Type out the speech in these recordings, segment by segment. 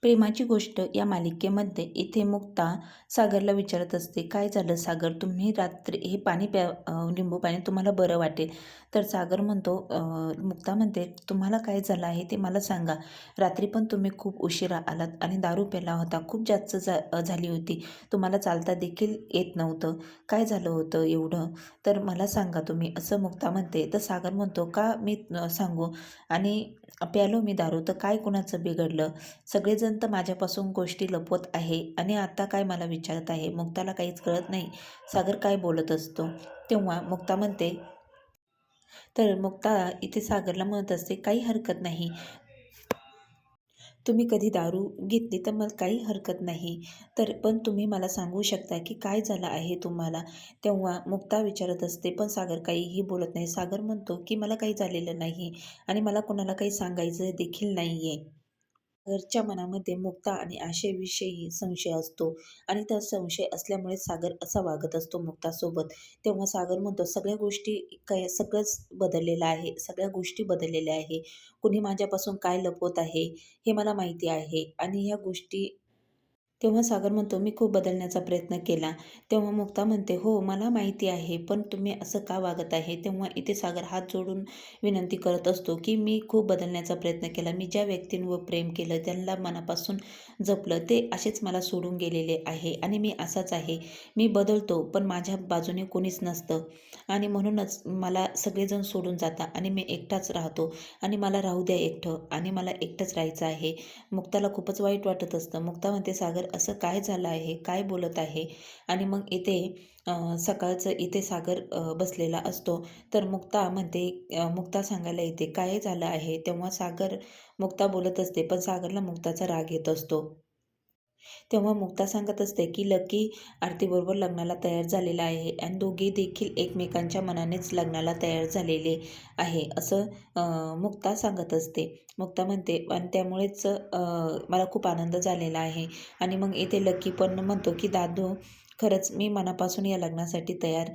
प्रेमाची गोष्ट या मालिकेमध्ये इथे मुक्ता सागरला विचारत असते, काय झालं सागर, तुम्ही रात्री हे पाणी प्या, लिंबू पाणी तुम्हाला बरं वाटेल. तर सागर म्हणतो, मुक्ता म्हणते, तुम्हाला काय झालं आहे ते मला सांगा. रात्री पण तुम्ही खूप उशिरा आलात आणि दारू प्याला होता, खूप जास्त झाली होती, तुम्हाला चालता देखील येत नव्हतं. काय झालं होतं एवढं, तर मला सांगा तुम्ही, असं मुक्ता म्हणते. तर सागर म्हणतो, का मी सांगू, आणि प्यालो मी दारू तर काय कुणाचं बिघडलं, सगळेजण तर माझ्यापासून गोष्टी लपवत आहे आणि आता काय मला विचारत आहे. मुक्ताला काहीच कळत नाही सागर काय बोलत असतो. तेव्हा मुक्ता म्हणते, तर मुक्ता इथे सागरला म्हणत असते, काही हरकत नाही, तुम्ही कधी दारू घेतली तर मला काही हरकत नाही, तर पण तुम्ही मला सांगू शकता की काय झालं आहे तुम्हाला. तेव्हा मुक्ता विचारत असते, पण सागर काहीही बोलत नाही. सागर म्हणतो की मला काही झालेलं नाही आणि मला कोणाला काही सांगायचं देखील नाही आहे. सागरच्या मनामध्ये मुक्ता आणि आशेविषयी संशय असतो आणि त्या संशय असल्यामुळे सागर असा वागत असतो मुक्तासोबत. तेव्हा सागर म्हणतो, सगळ्या गोष्टी काय, सगळंच बदललेलं आहे, सगळ्या गोष्टी बदललेल्या आहे. कुणी माझ्यापासून काय लपवत आहे हे मला माहिती आहे आणि ह्या गोष्टी. तेव्हा सागर म्हणतो, मी खूप बदलण्याचा प्रयत्न केला. तेव्हा मुक्ता म्हणते, हो मला माहिती आहे, पण तुम्ही असं का वागत आहे. तेव्हा इथे सागर हात जोडून विनंती करत असतो की मी खूप बदलण्याचा प्रयत्न केला, मी ज्या व्यक्तींवर प्रेम केलं, त्यांना मनापासून जपलं, ते असेच मला सोडून गेलेले आहे आणि मी असाच आहे. मी बदलतो पण माझ्या बाजूने कोणीच नसतं आणि म्हणूनच मला सगळेजण सोडून जातात आणि मी एकटाच राहतो आणि मला राहू द्या एकटं आणि मला एकटंच राहायचं आहे. मुक्ताला खूपच वाईट वाटत असतं. मुक्ता म्हणते, सागर असं काय झालं आहे, काय बोलत आहे. आणि मग इथे सकाळचं इथे सागर बसलेला असतो. तर मुक्ता म्हणते, मुक्ता सांगायला येते काय झालं आहे. तेव्हा सागर, मुक्ता बोलत असते पण सागरला मुक्ताचा राग येत असतो. तेव्हा मुक्ता सांगत असते की लकी आरतीबरोबर लग्नाला तयार झालेला आहे आणि दोघे देखील एकमेकांच्या मनानेच लग्नाला तयार झालेले आहे, असं मुक्ता सांगत असते. मुक्ता म्हणते आणि त्यामुळेच मला खूप आनंद झालेला आहे. आणि मग इथे लकी पण म्हणतो की दादू, खरंच मी मनापासून या लग्नासाठी तयार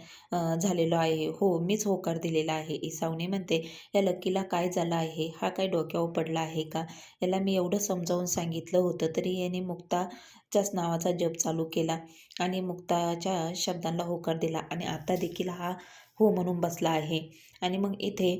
झालेलो आहे. हो, मीच होकार दिलेला आहे. इसावने म्हणते, या लकीला काय झालं आहे, हा काय डोक्यावर पडला आहे का, याला मी एवढं समजावून सांगितलं होतं तरी याने मुक्ताच्याच नावाचा जप चालू केला आणि मुक्ताच्या शब्दांना होकार दिला आणि आता देखील हा हो म्हणून बसला आहे. आणि मग इथे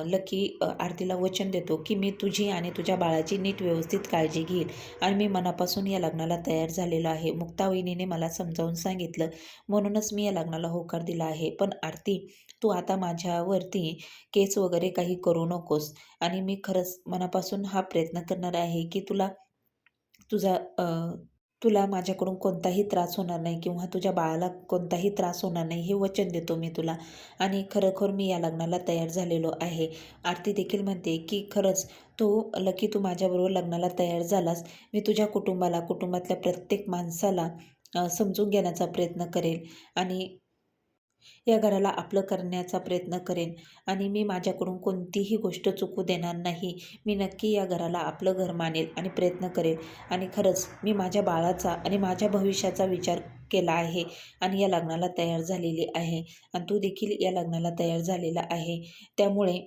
लकी आरतीला वचन देतो की मी तुझी आणि तुझ्या बाळाची नीट व्यवस्थित काळजी घेईल आणि मी मनापासून या लग्नाला तयार झालेलो आहे. मुक्ता वहिनीने मला समजावून सांगितलं म्हणूनच मी या लग्नाला होकार दिला आहे. पण आरती, तू आता माझ्यावरती केस वगैरे काही करू नकोस आणि मी खरंच मनापासून हा प्रयत्न करणार आहे की तुझा तुला माझ्याकडून कोणताही त्रास होणार नाही किंवा तुझ्या बाळाला कोणताही त्रास होणार नाही, हे वचन देतो मी तुला आणि खरोखर मी या लग्नाला तयार झालेलो आहे. आरती देखील म्हणते की खरंच तू माझ्याबरोबर लग्नाला तयार झालास, मी तुझ्या कुटुंबाला, कुटुंबातल्या प्रत्येक माणसाला समजून घेण्याचा प्रयत्न करेल आणि या घराला आपलं करण्याचा प्रयत्न करेन आणि मी माझ्याकडून कोणतीही गोष्ट चुकू देणार नाही. मी नक्की या घराला आपलं घर मानेल आणि प्रयत्न करेल आणि खरंच मी माझ्या बाळाचा आणि माझ्या भविष्याचा विचार केला आहे आणि या लग्नाला तयार झालेली आहे आणि तू देखील या लग्नाला तयार झालेला आहे. त्यामुळे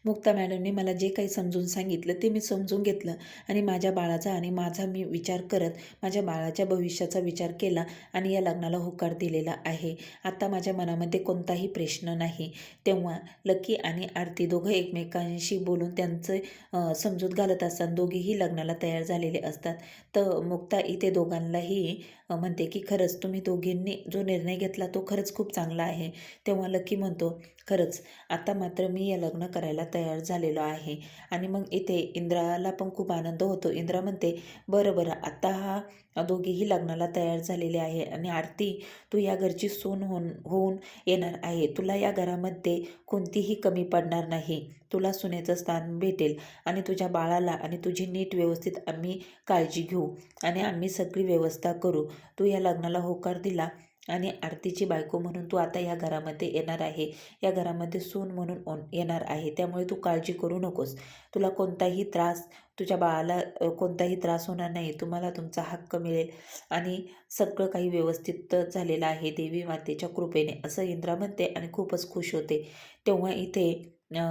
मुक्ता मॅडमने मला जे काही समजून सांगितलं ते मी समजून घेतलं आणि माझ्या बाळाचा आणि माझा मी विचार करत माझ्या बाळाच्या भविष्याचा विचार केला आणि या लग्नाला होकार दिलेला आहे. आता माझ्या मनामध्ये कोणताही प्रश्न नाही. तेव्हा लकी आणि आरती दोघं एकमेकांशी बोलून त्यांचं समजूत घालत असताना दोघेही लग्नाला तयार झालेले असतात. तर मुक्ता इथे दोघांनाही म्हणते की खरंच तुम्ही दोघींनी जो निर्णय घेतला तो खरंच खूप चांगला आहे. तेव्हा लकी म्हणतो, खरंच आता मात्र मी या लग्न करायला तयार झालेलो आहे. आणि मग इथे इंद्राला पण खूप आनंद होतो. इंद्रा म्हणते, बरं बरं, आता हा दोघेही लग्नाला तयार झालेले आहे आणि आरती, तू या घरची सून होऊन येणार आहे. तुला या घरामध्ये कोणतीही कमी पडणार नाही. तुला सुनेचं स्थान भेटेल आणि तुझ्या बाळाला आणि तुझी नीट व्यवस्थित आम्ही काळजी घेऊ आणि आम्ही सगळी व्यवस्था करू. तू या लग्नाला होकार दिला आणि आरतीची बायको म्हणून तू आता या घरामध्ये येणार आहे, या घरामध्ये सून म्हणून येणार आहे. त्यामुळे तू काळजी करू नकोस. तुला कोणताही त्रास, तुझ्या बाळाला कोणताही त्रास होणार नाही. तुम्हाला तुमचा हक्क मिळेल आणि सगळं काही व्यवस्थित झालेलं आहे देवी मातेच्या कृपेने, असं इंद्रा म्हणते आणि खूपच खुश होते. तेव्हा इथे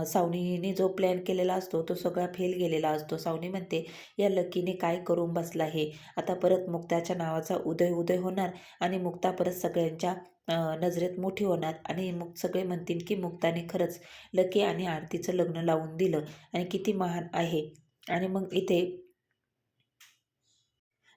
सावनीने जो प्लॅन केलेला असतो तो सगळा फेल गेलेला असतो. सावनी म्हणते, या लकीने काय करून बसला हे. आता परत मुक्ताच्या नावाचा उदय उदय होणार आणि मुक्ता परत सगळ्यांच्या नजरेत मोठी होणार आणि मग सगळे म्हणतील की मुक्ताने खरंच लकी आणि आरतीचं लग्न लावून दिलं आणि किती महान आहे. आणि मग इथे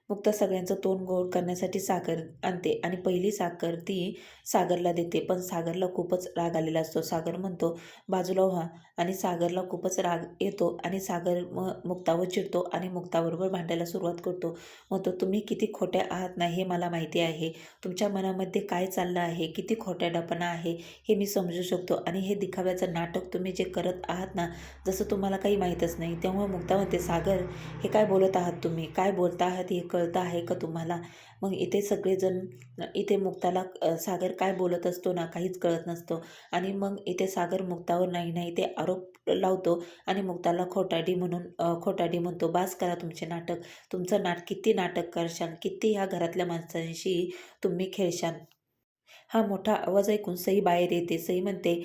मुक्ता सगळ्यांचं तोंड गोड करण्यासाठी साखर आणते आणि पहिली साखर ती सागरला देते. पण सागरला खूपच राग आलेला असतो. सागर म्हणतो, बाजूला व्हा. आणि सागरला खूपच राग येतो आणि सागर मुक्तावर चिडतो आणि मुक्ताबरोबर भांडायला सुरुवात करतो. म्हणतो, तुम्ही किती खोट्या आहात ना हे मला माहिती आहे. तुमच्या मनामध्ये काय चाललं आहे, किती खोट्यापणा आहे हे मी समजू शकतो आणि हे दिखाव्याचं नाटक तुम्ही जे करत आहात ना, जसं तुम्हाला काही माहीतच नाही. तेव्हा मुक्ता म्हणते, सागर हे काय बोलत आहात तुम्ही? काय बोलता आहात हे कळतं आहे का तुम्हाला? मग इथे सगळेजण इथे मुक्ताला सागर काय बोलत असतो ना काहीच कळत नसतं आणि मग इथे सागर मुक्तावर नाही नाही ते आरोप लावतो आणि मुक्ताला खोटाडी म्हणून खोटाडी म्हणतो. बास करा तुमचे नाटक. तुमचं किती नाटक करशाल, किती ह्या घरातल्या माणसांशी तुम्ही खेळशाल. हा मोठा आवाज ऐकून सई बाहेर येते. सई म्हणते,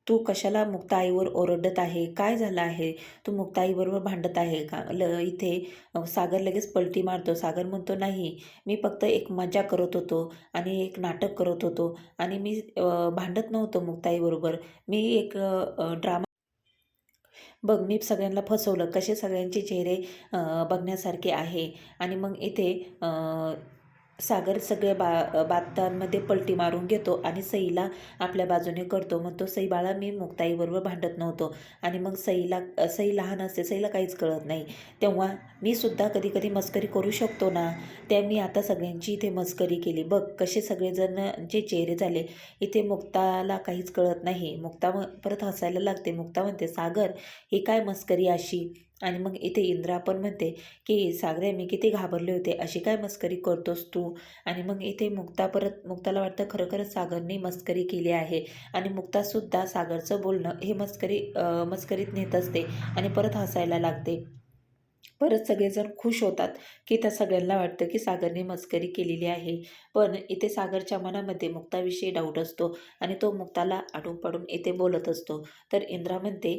तू कशाला मुक्ता आईवर ओरडत आहे? काय झालं आहे? तू मुक्ता आईबरोबर भांडत आहे का? इथे सागर लगेच पलटी मारतो. सागर म्हणतो, नाही, मी फक्त एक मजा करत होतो आणि एक नाटक करत होतो आणि मी भांडत नव्हतो मुक्ता आईबरोबर. मी एक ड्रामा बघ, मी सगळ्यांना फसवलं. कसे सगळ्यांचे चेहरे बघण्यासारखे आहे. आणि मग इथे सागर सगळे बातांमध्ये पलटी मारून घेतो आणि सईला आपल्या बाजूने करतो. म्हणतो, सई बाळा, मी मुक्ताईबरोबर भांडत नव्हतो. आणि मग सई लहान असते, सईला काहीच कळत नाही. तेव्हा मी सुद्धा कधी कधी मस्करी करू शकतो ना. त्या मी आता सगळ्यांची इथे मस्करी केली. बघ कसे सगळेजण जे चेहरे झाले. इथे मुक्ताला काहीच कळत नाही. मुक्ता परत हसायला लागते. मुक्ता म्हणते, सागर ही काय मस्करी अशी? आणि मग इथे इंद्रा पण म्हणते की सागरे, मी किती घाबरले होते, अशी काय मस्करी करतोस तू? आणि मग इथे मुक्ताला वाटतं खरोखरच सागरने मस्करी केली आहे आणि मुक्तासुद्धा सागरचं बोलणं हे मस्करीत नेत असते आणि परत हसायला लागते. परत सगळेजण खुश होतात की त्या सगळ्यांना वाटतं की सागरने मस्करी केलेली आहे. पण इथे सागरच्या मनामध्ये मुक्ताविषयी डाऊट असतो आणि तो मुक्ताला आडून पाडून इथे बोलत असतो. तर इंद्रा म्हणते,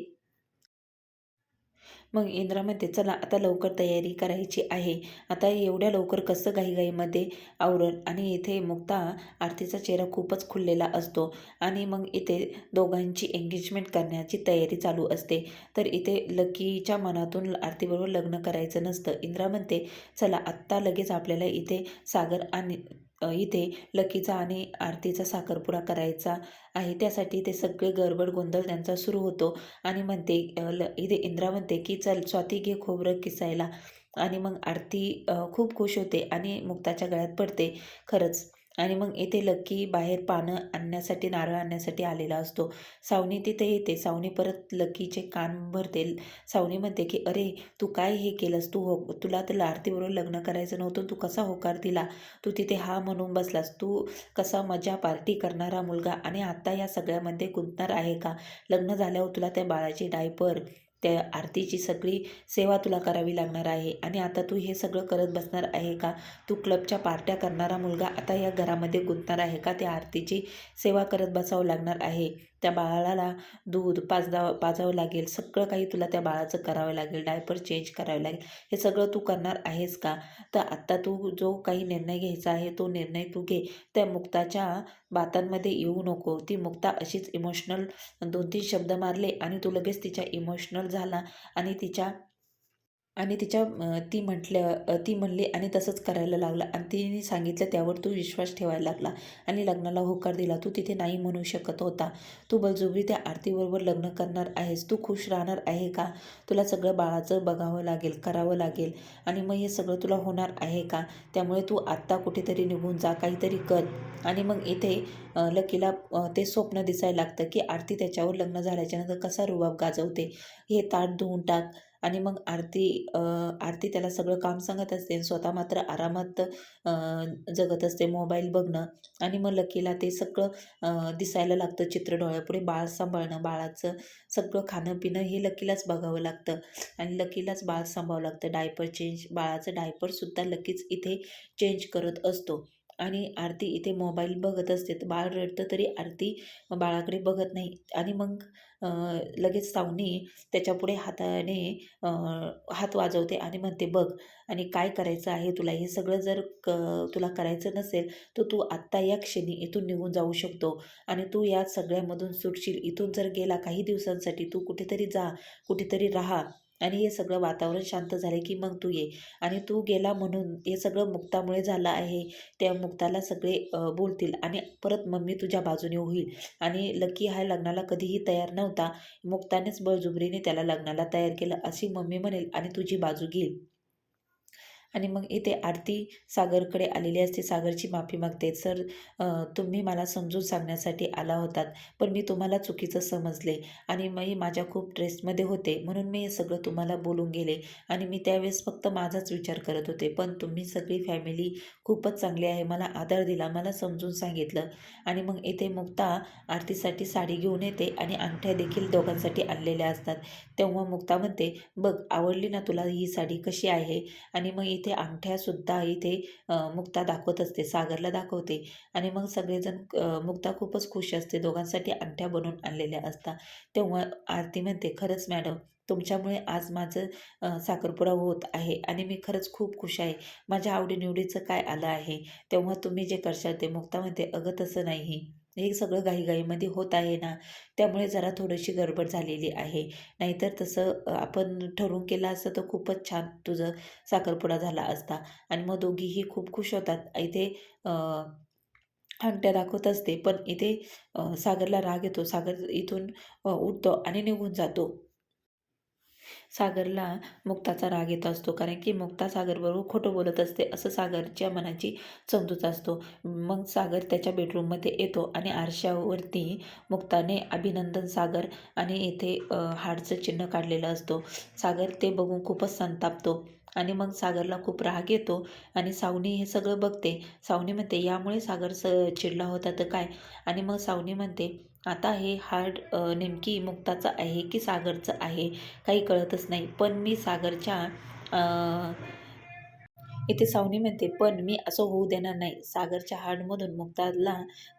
मग इंद्रा म्हणते, चला आता लवकर तयारी करायची आहे. आता एवढ्या लवकर कसं घाईघाईमध्ये आवरण? आणि इथे मुक्ता आरतीचा चेहरा खूपच खुललेला असतो आणि मग इथे दोघांची एंगेजमेंट करण्याची तयारी चालू असते. तर इथे लकीच्या मनातून आरतीबरोबर लग्न करायचं नसतं. इंद्रा म्हणते, चला आत्ता लगेच आपल्याला इथे सागर आणि इथे लकीचा आणि आरतीचा साखरपुडा करायचा आहे. त्यासाठी ते सगळे गडबड गोंधळ त्यांचा सुरू होतो आणि म्हणते, इथे इंद्रा म्हणते की चल स्वाती, घे खोबरं किसायला. आणि मग आरती खूप खुश होते आणि मुक्ताच्या गळ्यात पडते खरंच. आणि मग इथे लकी बाहेर पानं आणण्यासाठी, नारळ आणण्यासाठी आलेला असतो. सावनी तिथे येते. सावनी परत लकीचे कान भरते. सावनी म्हणते की अरे, तू काय हे केलंस? तुला तर आरतीबरोबर लग्न करायचं नव्हतं, तू कसा होकार दिला? तू तिथे हा म्हणून बसलास. तू कसा मजा पार्टी करणारा मुलगा आणि आता या सगळ्यामध्ये गुंतणार आहे का? लग्न झाल्यावर तुला त्या बाळाची डायपर, त्या आरतीची सगळी सेवा तुला करावी लागणार आहे आणि आता तू हे सगळं करत बसणार आहे का? तू क्लबच्या पार्ट्या करणारा मुलगा आता या घरामध्ये गुंतणार आहे का? त्या आरतीची सेवा करत बसावं लागणार आहे. त्या बाळाला दूध पाजावं लागेल. सगळं काही तुला त्या बाळाचं करावं लागेल. डायपर चेंज करावं लागेल. हे सगळं तू करणार आहेस का? तर आत्ता तू जो काही निर्णय घ्यायचा आहे तो निर्णय तू घे. त्या मुक्ताच्या बातांमध्ये येऊ नको. ती मुक्ता अशीच इमोशनल 2-3 शब्द मारले आणि तो लगेच तिच्या इमोशनल झाला आणि ती म्हणली आणि तसंच करायला लागला आणि तिने सांगितलं त्यावर तू विश्वास ठेवायला लागला आणि लग्नाला होकार दिला. तू तिथे नाही म्हणू शकत होता. तू बळजबरी त्या आरतीबरोबर लग्न करणार आहेस. तू खुश राहणार आहे का? तुला सगळं बाळाचं बघावं लागेल, करावं लागेल आणि मग हे सगळं तुला होणार आहे का? त्यामुळे तू आत्ता कुठेतरी निघून जा, काहीतरी कर. आणि मग इथे लकीला ते स्वप्न दिसायला लागतं की आरती त्याच्यावर लग्न झाल्याच्यानंतर कसा रुबाब गाजवते. हे ताट धुवून टाक. आणि मग आरती त्याला सगळं काम सांगत असते आणि स्वतः मात्र आरामात जगत असते, मोबाईल बघणं. आणि मग लकीला ते सगळं दिसायला लागतं चित्र डोळ्यापुढे. बाळ सांभाळणं, बाळाचं सगळं खाणं पिणं हे लकीलाच बघावं लागतं आणि लकीलाच बाळ सांभाळावं लागतं. बाळाचं डायपरसुद्धा लकीच इथे चेंज करत असतो. आणि आरती इथे मोबाईल बघत असते. तर बाळ रडतं तरी आरती बाळाकडे बघत नाही आणि मग लगेच सावनी त्याच्यापुढे हाताने अ, हात वाजवते आणि म्हणते, "बघ आणि काय करायचं आहे तुला? हे सगळं जर तुला करायचं नसेल, तर तू आत्ता या क्षणी इथून निघून जाऊ शकतो आणि तू या सगळ्यामधून सुटशील. इथून जर गेला काही दिवसांसाठी तू कुठेतरी जा, कुठेतरी राहा आणि हे सगळं वातावरण शांत झाले की मग तू ये आणि तू गेला म्हणून हे सगळं मुक्तामुळे झालं आहे. त्या मुक्ताला सगळे बोलतील आणि परत मम्मी तुझ्या बाजूने होईल आणि लकी हा लग्नाला कधीही तयार नव्हता. मुक्तानेच बळजुबरीने त्याला लग्नाला तयार केलं अशी मम्मी म्हणेल आणि तुझी बाजू घेईल." आणि मग इथे आरती सागरकडे आलेली असते. सागरची माफी मागते. "सर, तुम्ही मला समजून सांगण्यासाठी आला होतात, पण मी तुम्हाला चुकीचं समजले आणि मी माझ्या खूप स्ट्रेसमध्ये होते, म्हणून मी हे सगळं तुम्हाला बोलून गेले आणि मी त्यावेळेस फक्त माझाच विचार करत होते. पण तुम्ही सगळी फॅमिली खूपच चांगली आहे. मला आधार दिला, मला समजून सांगितलं." आणि मग इथे मुक्ता आरतीसाठी साडी घेऊन येते आणि अंगठ्या देखील दोघांसाठी आणलेल्या असतात. तेव्हा मुक्ता म्हणते, "बघ, आवडली ना तुला ही साडी? कशी आहे?" आणि मग इथे अंगठ्यासुद्धा इथे मुक्ता दाखवत असते, सागरला दाखवते आणि मग सगळेजण मुक्ता खूपच खुश असते. दोघांसाठी अंगठ्या बनवून आणलेल्या असतात. तेव्हा आरती म्हणते, "खरंच मॅडम, तुमच्यामुळे आज माझं साखरपुडा होत आहे आणि मी खरंच खूप खुश आहे. माझ्या आवडीनिवडीचं काय आलं आहे, तेव्हा तुम्ही जे करशाल ते." मुक्ता म्हणते, "अगं तसं नाही. हे सगळं घाईघाईमध्ये होत आहे ना, त्यामुळे जरा थोडीशी गडबड झालेली आहे. नाहीतर तसं आपण ठरवून केलं असतं तर खूपच छान तुझं साखरपुडा झाला असता." आणि मग दोघीही खूप खुश होतात. इथे अंगठ्या दाखवत असते, पण इथे सागरला राग येतो. सागर इथून उठतो आणि निघून जातो. सागरला मुक्ताचा राग येत असतो, कारण की मुक्ता सागरबरोबर खोटं बोलत असते असं सागरच्या मनाची समजूत असतो. मग सागर त्याच्या बेडरूममध्ये येतो आणि आरशावरती मुक्ताने "अभिनंदन सागर" आणि इथे हार्टचं चिन्ह काढलेलं असतो. सागर ते बघून खूपच संतापतो आणि मग सागरला खूप राग येतो आणि सावनी हे सगळं बघते. सावनी म्हणते, "यामुळे सागर चिडला होता तर काय?" आणि मग सावनी म्हणते, "आता हे हार्ट नेमकी मुक्ताचं आहे की सागरचं आहे काही कळतच नाही. पण मी सागरच्या अ, इथे सावनी म्हणते, "पण मी असं होऊ देणार नाही. सागरच्या हार्टमधून मुक्ताला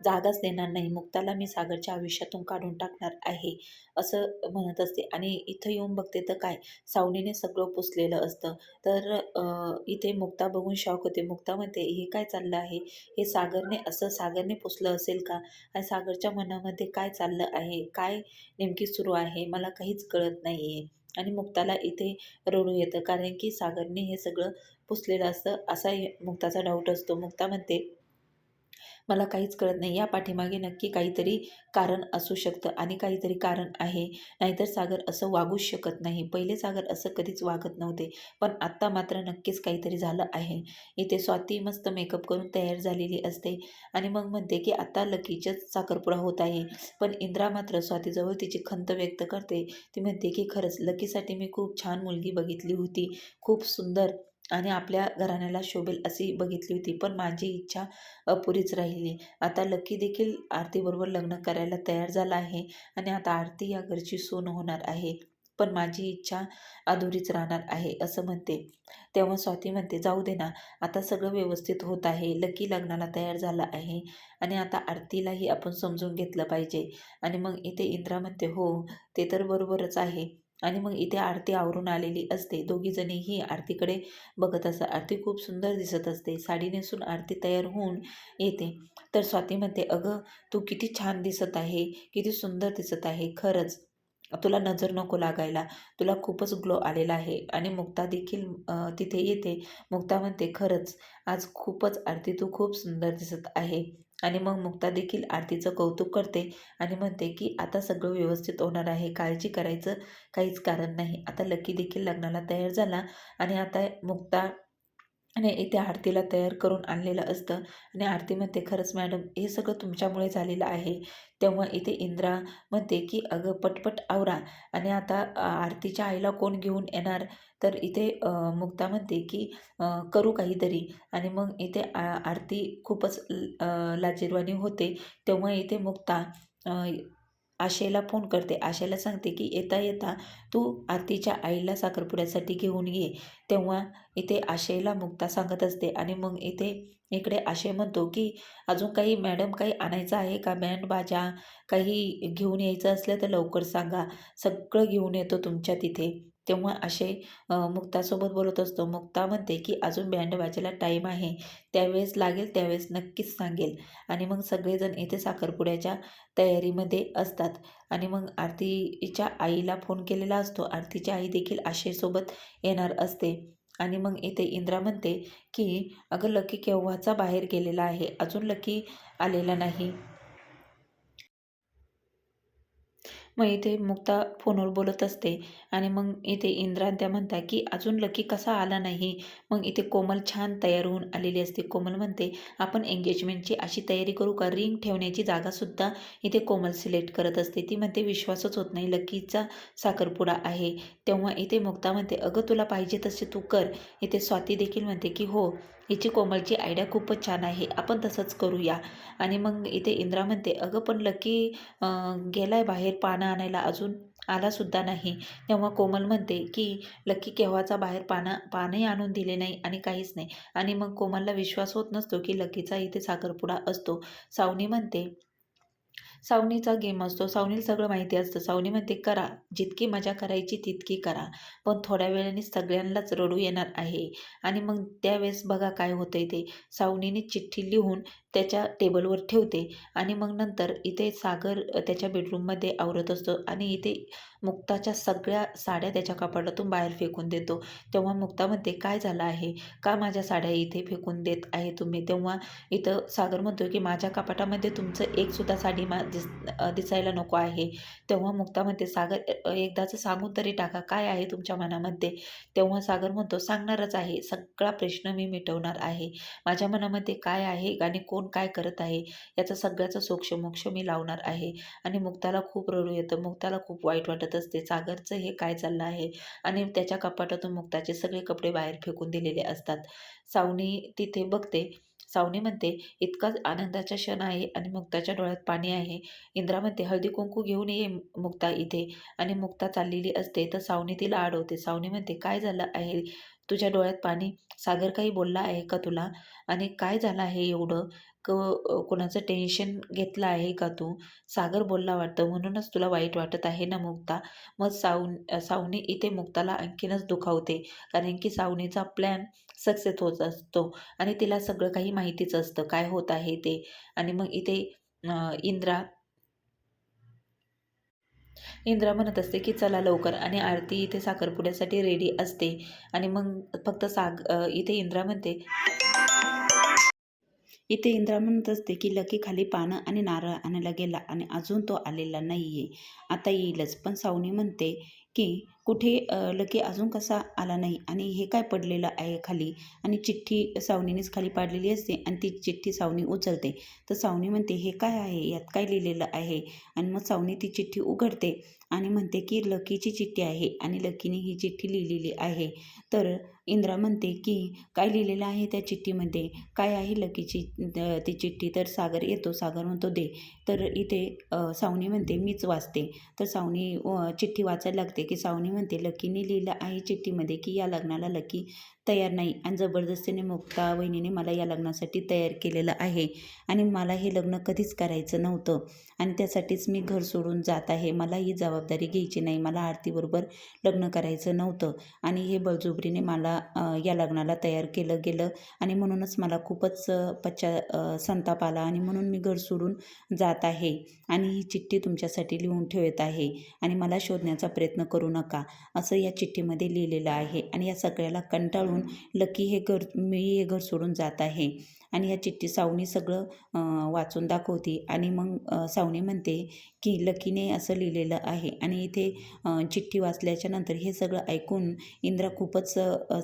जागाच देणार नाही. मुक्ताला मी सागरच्या आयुष्यातून काढून टाकणार आहे." असं म्हणत असते आणि इथं येऊन बघते तर काय, सावनीने सगळं पुसलेलं असतं. तर इथे मुक्ता बघून शॉक होते. मुक्ता म्हणते, "हे काय चाललं आहे? हे सागरने पुसलं असेल का? आणि सागरच्या मनामध्ये काय चाललं आहे? काय नेमकी सुरू आहे? मला काहीच कळत नाहीये." आणि मुक्ताला इथे रडू येतं, कारण की सागरने हे सगळं पुसलेलं असतं असा मुक्ताचा डाऊट असतो. मुक्ता म्हणते, "मला काहीच कळत नाही. या पाठीमागे नक्की काहीतरी कारण असू शकतं आणि काहीतरी कारण आहे. नाहीतर सागर असं वागूच शकत नाही. पहिले सागर असं कधीच वागत नव्हते. पण आत्ता मात्र नक्कीच काहीतरी झालं आहे." इथे स्वाती मस्त मेकअप करून तयार झालेली असते आणि मग म्हणते, की आता लकीचंच साखरपुडा होत आहे. पण इंद्रा मात्र स्वातीजवळ तिची खंत व्यक्त करते. ती म्हणते, की "खरंच लकीसाठी मी खूप छान मुलगी बघितली होती. खूप सुंदर आणि आपल्या घराण्याला शोभेल अशी बघितली होती. पण माझी इच्छा अपुरीच राहिली. आता लकी देखील आरतीबरोबर लग्न करायला तयार झाला आहे आणि आता आरती या घरची सून होणार आहे. पण माझी इच्छा अधुरीच राहणार आहे," असं म्हणते. तेव्हा स्वाती म्हणते, "जाऊ दे ना, आता सगळं व्यवस्थित होत आहे. लकी लग्नाला तयार झाला आहे आणि आता आरतीलाही आपण समजून घेतलं पाहिजे." आणि मग इथे इंद्रा म्हणते, "हो, ते तर बरोबरच आहे." आणि मग इथे आरती आवरून आलेली असते. दोघीजणीही आरतीकडे बघत असतात. आरती खूप सुंदर दिसत असते. साडी नेसून आरती तयार होऊन येते. तर स्वाती म्हणते, "अगं, तू किती छान दिसत आहे, किती सुंदर दिसत आहे. खरंच तुला नजर नको लागायला. तुला खूपच ग्लो आलेला आहे." आणि मुक्ता देखील तिथे येते. मुक्ता म्हणते, "खरंच आज खूपच आरती तू खूप सुंदर दिसत आहे." आणि मग मुक्ता देखील आरतीचं कौतुक करते आणि म्हणते, की "आता सगळं व्यवस्थित होणार आहे. काळजी करायचं काहीच कारण नाही." आता लकी देखील लग्नाला तयार झाला आणि आता मुक्ता आणि इथे आरतीला तयार करून आणलेलं असतं आणि आरती म्हणते, "खरंच मॅडम, हे सगळं तुमच्यामुळे झालेलं आहे." तेव्हा इथे इंद्रा म्हणते, की "अगं पटपट आवरा आणि आता आरतीच्या आईला कोण घेऊन येणार?" तर इथे मुक्ता म्हणते, की "करू काहीतरी." आणि मग इथे आरती खूपच लाजिरवाणी होते. तेव्हा इथे मुक्ता आशेला फोन करते. आशेला सांगते की येता येता तू आरतीच्या आईला साखरपुड्यासाठी घेऊन ये. तेव्हा इथे आशेला मुक्ता सांगत असते आणि मग इकडे आशय म्हणतो की अजून काही मॅडम काही आणायचं आहे का? बँड बाजा काही घेऊन यायचं असलं तर लवकर सांगा. सगळं घेऊन येतो तुमच्या तिथे. तेव्हा आशय मुक्तासोबत बोलत असतो. मुक्ता म्हणते की अजून बँड बाजाला टाईम आहे. त्यावेळेस लागेल त्यावेळेस नक्कीच सांगेल. आणि मग सगळेजण इथे साखरपुड्याच्या तयारीमध्ये असतात. आणि मग आरतीच्या आईला फोन केलेला असतो. आरतीची आई देखील आशेसोबत येणार असते. आणि मग इथे इंद्रा म्हणते की अगं लकी केव्हाचा बाहेर गेलेला आहे, अजून लकी आलेला नाही. मग इथे मुक्ता फोनवर बोलत असते आणि मग इथे इंद्रा आणि त्या म्हणतात की अजून लकी कसा आला नाही. मग इथे कोमल छान तयार होऊन आलेली असते. कोमल म्हणते आपण एंगेजमेंटची अशी तयारी करू का? रिंग ठेवण्याची जागासुद्धा इथे कोमल सिलेक्ट करत असते. ती म्हणते विश्वासच होत नाही, लकीचा साखरपुडा आहे. तेव्हा इथे मुक्ता म्हणते अगं तुला पाहिजे तसे तू कर. इथे स्वाती देखील म्हणते की हो, हिची कोमलची आयडिया खूपच छान आहे, आपण तसंच करूया. आणि मग इथे इंद्रा म्हणते अगं पण लकी गेलाय बाहेर पानं आणायला, अजून आलासुद्धा नाही. तेव्हा कोमल म्हणते की लकी केव्हाचा बाहेर पानही आणून दिले नाही आणि काहीच नाही. आणि मग कोमलला विश्वास होत नसतो की लकीचा इथे साखरपुडा असतो. सावनी म्हणते सावनीचा गेम असतो. सावनीला सगळं माहिती असतं. सावनी म्हणते करा, जितकी मजा करायची तितकी करा, पण थोड्या वेळाने सगळ्यांनाच रडू येणार आहे. आणि मग त्यावेळेस बघा काय होतंय ते. सावनीने चिठ्ठी लिहून त्याच्या टेबलवर ठेवते आणि मग नंतर इथे सागर त्याच्या बेडरूममध्ये आवरत असतो आणि इथे मुक्ताच्या सगळ्या साड्या त्याच्या कपाटातून बाहेर फेकून देतो. तेव्हा मुक्ता म्हणते काय झालं आहे? का माझ्या साड्या इथे फेकून देत आहे तुम्ही? तेव्हा इथं सागर म्हणतो की माझ्या कपाटामध्ये तुमचं एकसुद्धा साडी दिसायला नको आहे. तेव्हा मुक्ता म्हणते सागर एकदाचं सांगून तरी टाका काय आहे तुमच्या मनामध्ये. तेव्हा सागर म्हणतो सांगणारच आहे, सगळा प्रश्न मी मिटवणार आहे. माझ्या मनामध्ये काय आहे आणि कोण काय करत आहे याचा सगळ्याचा सोक्ष मी लावणार आहे. आणि मुक्ताला खूप रडू येतं. मुक्ताला खूप वाईट वाटत असते. सागरचं हे काय चाललं आहे. आणि त्याच्या कपाटातून मुक्ताचे सगळे कपडे बाहेर फेकून दिलेले असतात. सावनी तिथे बघते. सावनी म्हणते इतकाच आनंदाचा क्षण आहे आणि मुक्ताच्या डोळ्यात पाणी आहे. इंद्रा म्हणते हळदी कुंकू घेऊन ये मुक्ता इथे. आणि मुक्ता चाललेली असते तर सावनी तिला अडवते. सावनी म्हणते काय झालं आहे तुझ्या डोळ्यात पाणी? सागर काही बोलला आहे का तुला? आणि काय झालं आहे एवढं? कोणाचं टेन्शन घेतलं आहे का तू? सागर बोलला वाटतं म्हणूनच तुला वाईट वाटत आहे ना मुक्ता. मग सावनी इथे मुक्ताला आणखीनच दुखावते. कारण की सावनीचा प्लॅन सक्सेस होत असतो आणि तिला सगळं काही माहितीच असतं काय होत आहे ते. आणि मग इथे इंद्रा इंद्रा म्हणत असते की चला लवकर. आणि आरती इथे साखरपुड्यासाठी रेडी असते. आणि मग फक्त इथे इंद्रा म्हणते इथे इंद्रा म्हणत असते की लकी खाली पानं आणि नारळ आणायला गेला आणि अजून तो आलेला नाही आहे. आता येईलच. पण सावनी म्हणते की कुठे लकी अजून कसा आला नाही आणि हे काय पडलेलं आहे खाली. आणि चिठ्ठी सावनीनेच खाली पाडलेली असते आणि ती चिठ्ठी सावनी उचलते. तर सावनी म्हणते हे काय आहे, यात काय लिहिलेलं आहे. आणि मग सावनी ती चिठ्ठी उघडते आणि म्हणते की लकीची चिठ्ठी आहे आणि लकीने ही चिठ्ठी लिहिलेली आहे. तर इंद्रा म्हणते की काय लिहिलेलं आहे त्या चिठ्ठीमध्ये, काय आहे लकीची ती चिठ्ठी. तर सागर येतो. सागर म्हणतो दे. तर इथे सावनी म्हणते मीच वाचते. तर सावनी चिठ्ठी वाचायला लागते की सावनी म्हणते लकीने लिहिलं आहे चिठ्ठीमध्ये की या लग्नाला लकी तयार नाही आणि जबरदस्तीने मुक्ता वहिनीने मला या लग्नासाठी तयार केलेलं आहे आणि मला हे लग्न कधीच करायचं नव्हतं आणि त्यासाठीच मी घर सोडून जात आहे. मला ही जबाबदारी घ्यायची नाही. मला आरतीबरोबर लग्न करायचं नव्हतं आणि हे बळजुबरीने मला या लग्नाला तयार केलं गेलं आणि म्हणूनच मला खूपच संताप आला आणि म्हणून मी घर सोडून जात आहे आणि ही चिठ्ठी तुमच्यासाठी लिहून ठेवत आहे आणि मला शोधण्याचा प्रयत्न करू नका असं या चिठ्ठीमध्ये लिहिलेलं आहे. आणि या सगळ्याला कंटाळून मी हे घर सोडून जात आहे. आणि या चिठ्ठी सावनी सगळं वाचून दाखवते आणि मग सावनी म्हणते की लकीने असं लिहिलेलं आहे. आणि इथे चिठ्ठी वाचल्याच्या नंतर हे सगळं ऐकून इंद्रा खूपच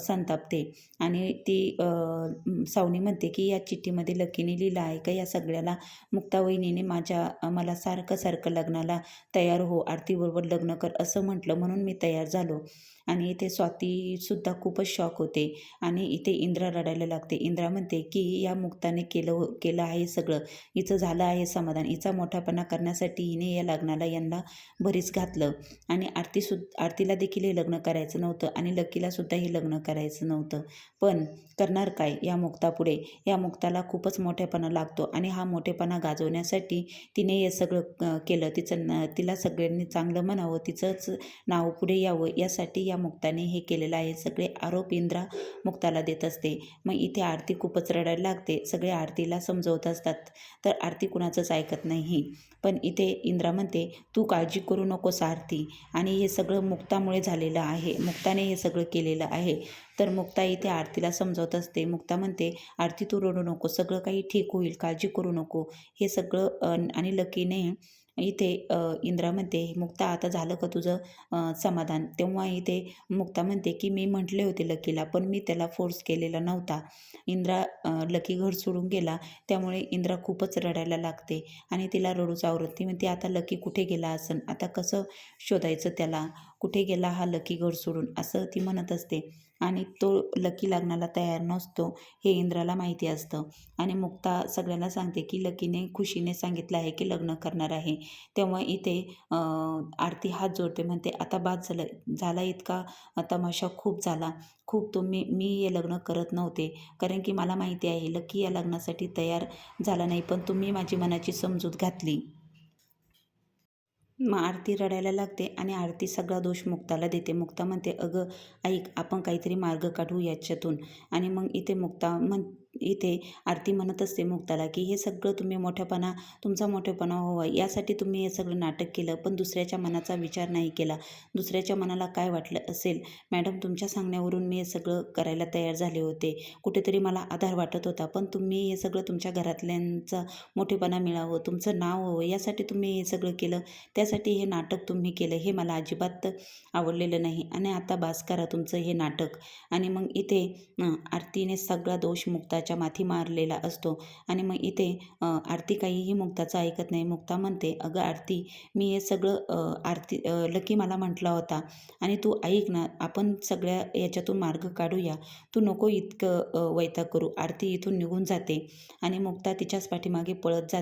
संतापते आणि ती सावनी म्हणते की या चिठ्ठीमध्ये लकीने लिहिलं आहे का या सगळ्याला मुक्ता वहिनीने मला सारखं सारखं लग्नाला तयार हो, आरतीबरोबर लग्न कर असं म्हटलं म्हणून मी तयार झालो. आणि इथे स्वातीसुद्धा खूपच शॉक होते होते आणि इथे इंद्रा रडायला लागते. इंद्रा म्हणते की या मुक्ताने केलं आहे सगळं, हिचं झालं आहे समाधान, हिचा मोठापणा करण्यासाठी हिने या लग्नाला यांना भरीस घातलं आणि आरतीला देखील हे लग्न करायचं नव्हतं आणि लकीला सुद्धा हे लग्न करायचं नव्हतं. पण करणार काय या मुक्तापुढे? या मुक्ताला खूपच मोठेपणा लागतो आणि हा मोठेपणा गाजवण्यासाठी तिने हे सगळं केलं. तिला सगळ्यांनी चांगलं म्हणावं, तिचंच नाव पुढे यावं यासाठी या मुक्ताने हे केलेलं आहे. सगळे आरोप इंद्रा मुक्ताला देत असते. मग इथे आरती खूपच रडायला लागते. सगळे आरतीला समजवत असतात तर आरती कुणाचंच ऐकत नाही. पण इथे इंद्रा म्हणते तू काळजी करू नकोस आरती, आणि हे सगळं मुक्तामुळे झालेलं आहे, मुक्ताने हे सगळं केलेलं आहे. तर मुक्ता इथे आरतीला समजवत असते. मुक्ता म्हणते आरती तू रडू नको, सगळं काही ठीक होईल, काळजी करू नको, हे सगळं आणि लकीने इथे इंद्रा म्हणते मुक्ता आता झालं का तुझं समाधान? तेव्हा इथे मुक्ता म्हणते की मी म्हटले होते लकीला, पण मी त्याला फोर्स केलेला नव्हता. लकी घर सोडून गेला त्यामुळे इंद्रा खूपच रडायला लागते आणि तिला रडूच आवरत. ती म्हणते आता लकी कुठे गेला असन, आता कसं शोधायचं त्याला, कुठे गेला हा लकी घर सोडून, असं ती म्हणत असते. आणि तो लकी लग्नाला तयार नसतो हे इंद्राला माहिती असतं आणि मुक्ता सगळ्यांना सांगते की लकीने खुशीने सांगितलं आहे की लग्न करणार आहे. तेव्हा इथे आरती हात जोडते, म्हणते आता बाद झाला इतका तमाशा खूप झाला, खूप मी हे लग्न करत नव्हते, कारण की मला माहिती आहे लकी या लग्नासाठी तयार झाला नाही, पण तुम्ही माझी मनाची समजूत घातली. मग आरती रडायला लागते आणि आरती सगळा दोष मुक्ताला देते. मुक्ता म्हणते अगं ऐक, आपण काहीतरी मार्ग काढू याच्यातून. आणि मग इथे आरती म्हणत असते मुक्ताला की हे सगळं तुमचा मोठेपणा व्हावा यासाठी तुम्ही हे सगळं नाटक केलं, पण दुसऱ्याच्या मनाचा विचार नाही केला. दुसऱ्याच्या मनाला काय वाटलं असेल? मॅडम तुमच्या सांगण्यावरून मी हे सगळं करायला तयार झाले होते, कुठेतरी मला आधार वाटत होता, पण तुम्ही हे सगळं तुमच्या घरातल्यांचा मोठेपणा मिळावं, तुमचं नाव व्हावं यासाठी तुम्ही हे सगळं केलं. त्यासाठी हे नाटक तुम्ही केलं, हे मला अजिबात आवडलेलं नाही आणि आता बास करा तुमचं हे नाटक. आणि मग इथे आरतीने सगळा दोष मुक्ताच्या माथी मारलेला असतो आणि मग इथे आरती काहीही मुक्ताचं ऐकत नाही. मुक्ता म्हणते अगं आरती, मी हे सगळं लकी मला म्हटला होता आणि तू ऐक ना, आपण सगळ्या याच्यातून मार्ग काढूया, तू नको इतकं वैताग करू. आरती इथून निघून जाते आणि मुक्ता तिच्याच पाठीमागे पळत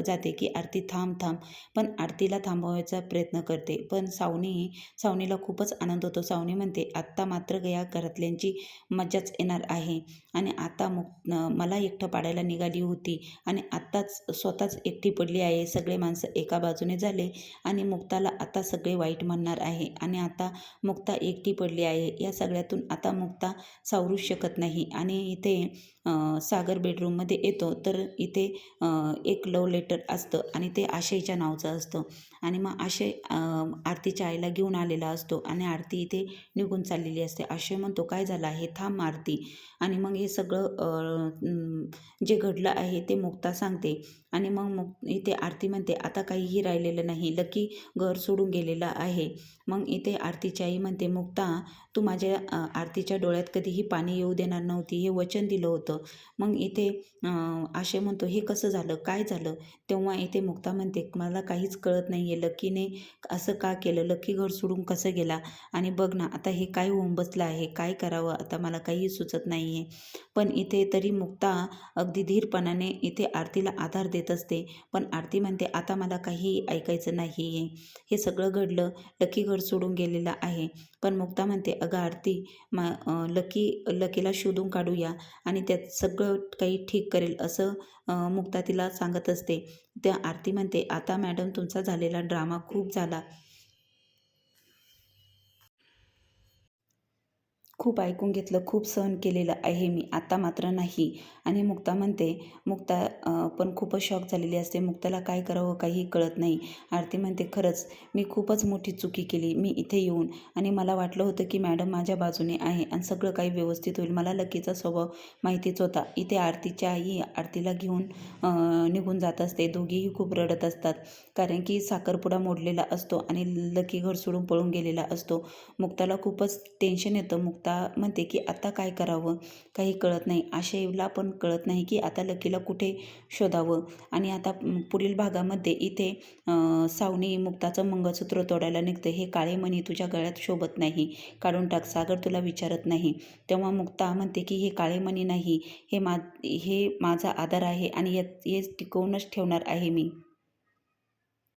जाते की आरती थांब थांब. पण आरतीला थांबवायचा प्रयत्न करते, पण सावनीला खूपच आनंद होतो. सावनी म्हणते आत्ता मात्र या घरातल्यांची मजाच येणार आहे आणि आता मला एकटं पाडायला निघाली होती आणि आत्ताच स्वतःच एकटी पडली आहे. सगळे माणसं एका बाजूने झाले आणि मुक्ताला आता सगळे वाईट म्हणणार आहे आणि आता मुक्ता एकटी पडली आहे. या सगळ्यातून आता मुक्ता सावरूच शकत नाही. आणि इथे सागर बेडरूममध्ये येतो तर इथे एक लव्ह लेटर असतं आणि ते आशयच्या नावाचं असतं आणि मग आशय आरतीच्या आईला घेऊन आलेला असतो आणि आरती इथे निघून चाललेली असते. आशय म्हणतो काय झालं आहे, थांब आरती. आणि मग हे सगळं जे घडलं आहे ते मुक्ता सांगते आणि मग इथे आरती म्हणते आता काहीही राहिलेलं नाही, लकी घर सोडून गेलेला आहे. मग इथे आरतीची आई म्हणते मुक्ता, तू माझ्या आरतीच्या डोळ्यात कधीही पाणी येऊ देणार नव्हती, हे वचन दिलं होतं. मग इथे आशय म्हणतो हे कसं झालं, काय झालं? तेव्हा इथे मुक्ता म्हणते मला काहीच कळत नाही आहे, लकीने असं का केलं, लकी घर सोडून कसं गेला आणि बघ ना आता हे काय होऊन बसलं आहे, काय करावं आता मला काही सुचत नाही आहे. पण इथे तरी मुक्ता अगदी धीरपणाने इथे आरतीला आधार देत असते. पण आरती म्हणते आता मला काही ऐकायचं नाही आहे, हे सगळं घडलं, लकी घर सोडून गेलेलं आहे. पण मुक्ता म्हणते अगं आरती, लकीला शोधून काढूया आणि त्यात सगळं काही ठीक करेल असं मुक्ता तिला सांगत असते. त्या आरती म्हणते आता मॅडम तुमचा झालेला ड्रामा खूप झाला, खूप ऐकून घेतलं, खूप सहन केलेलं आहे मी, आता मात्र नाही. आणि मुक्ता म्हणते पण खूपच शॉक झालेली असते. मुक्ताला काय करावं काही कळत नाही. आरती म्हणते खरंच मी खूपच मोठी चुकी केली, मी इथे येऊन, आणि मला वाटलं होतं की मॅडम माझ्या बाजूने आहे आणि सगळं काही व्यवस्थित होईल, मला लकीचा स्वभाव माहितीच होता. इथे आरतीच्या आई आरतीला घेऊन निघून जात असते. दोघीही खूप रडत असतात कारण की साखरपुडा मोडलेला असतो आणि लकी घर सोडून पळून गेलेला असतो. मुक्ताला खूपच टेन्शन येतं. मुक्ता मुक्ता म्हणते की आता काय करावं काही कळत नाही. आशयला पण कळत नाही की आता लकीला कुठे शोधावं. आणि आता पुढील भागामध्ये इथे सावनी मुक्ताचं मंगळसूत्र तोडायला निघते. हे काळे मणी तुझ्या गळ्यात शोभत नाही, काढून टाक. सागर तुला विचारत नाही. तेव्हा मुक्ता म्हणते की हे काळे मणी नाही, हे माझा आधार आहे आणि हे टिकवूनच ठेवणार आहे मी.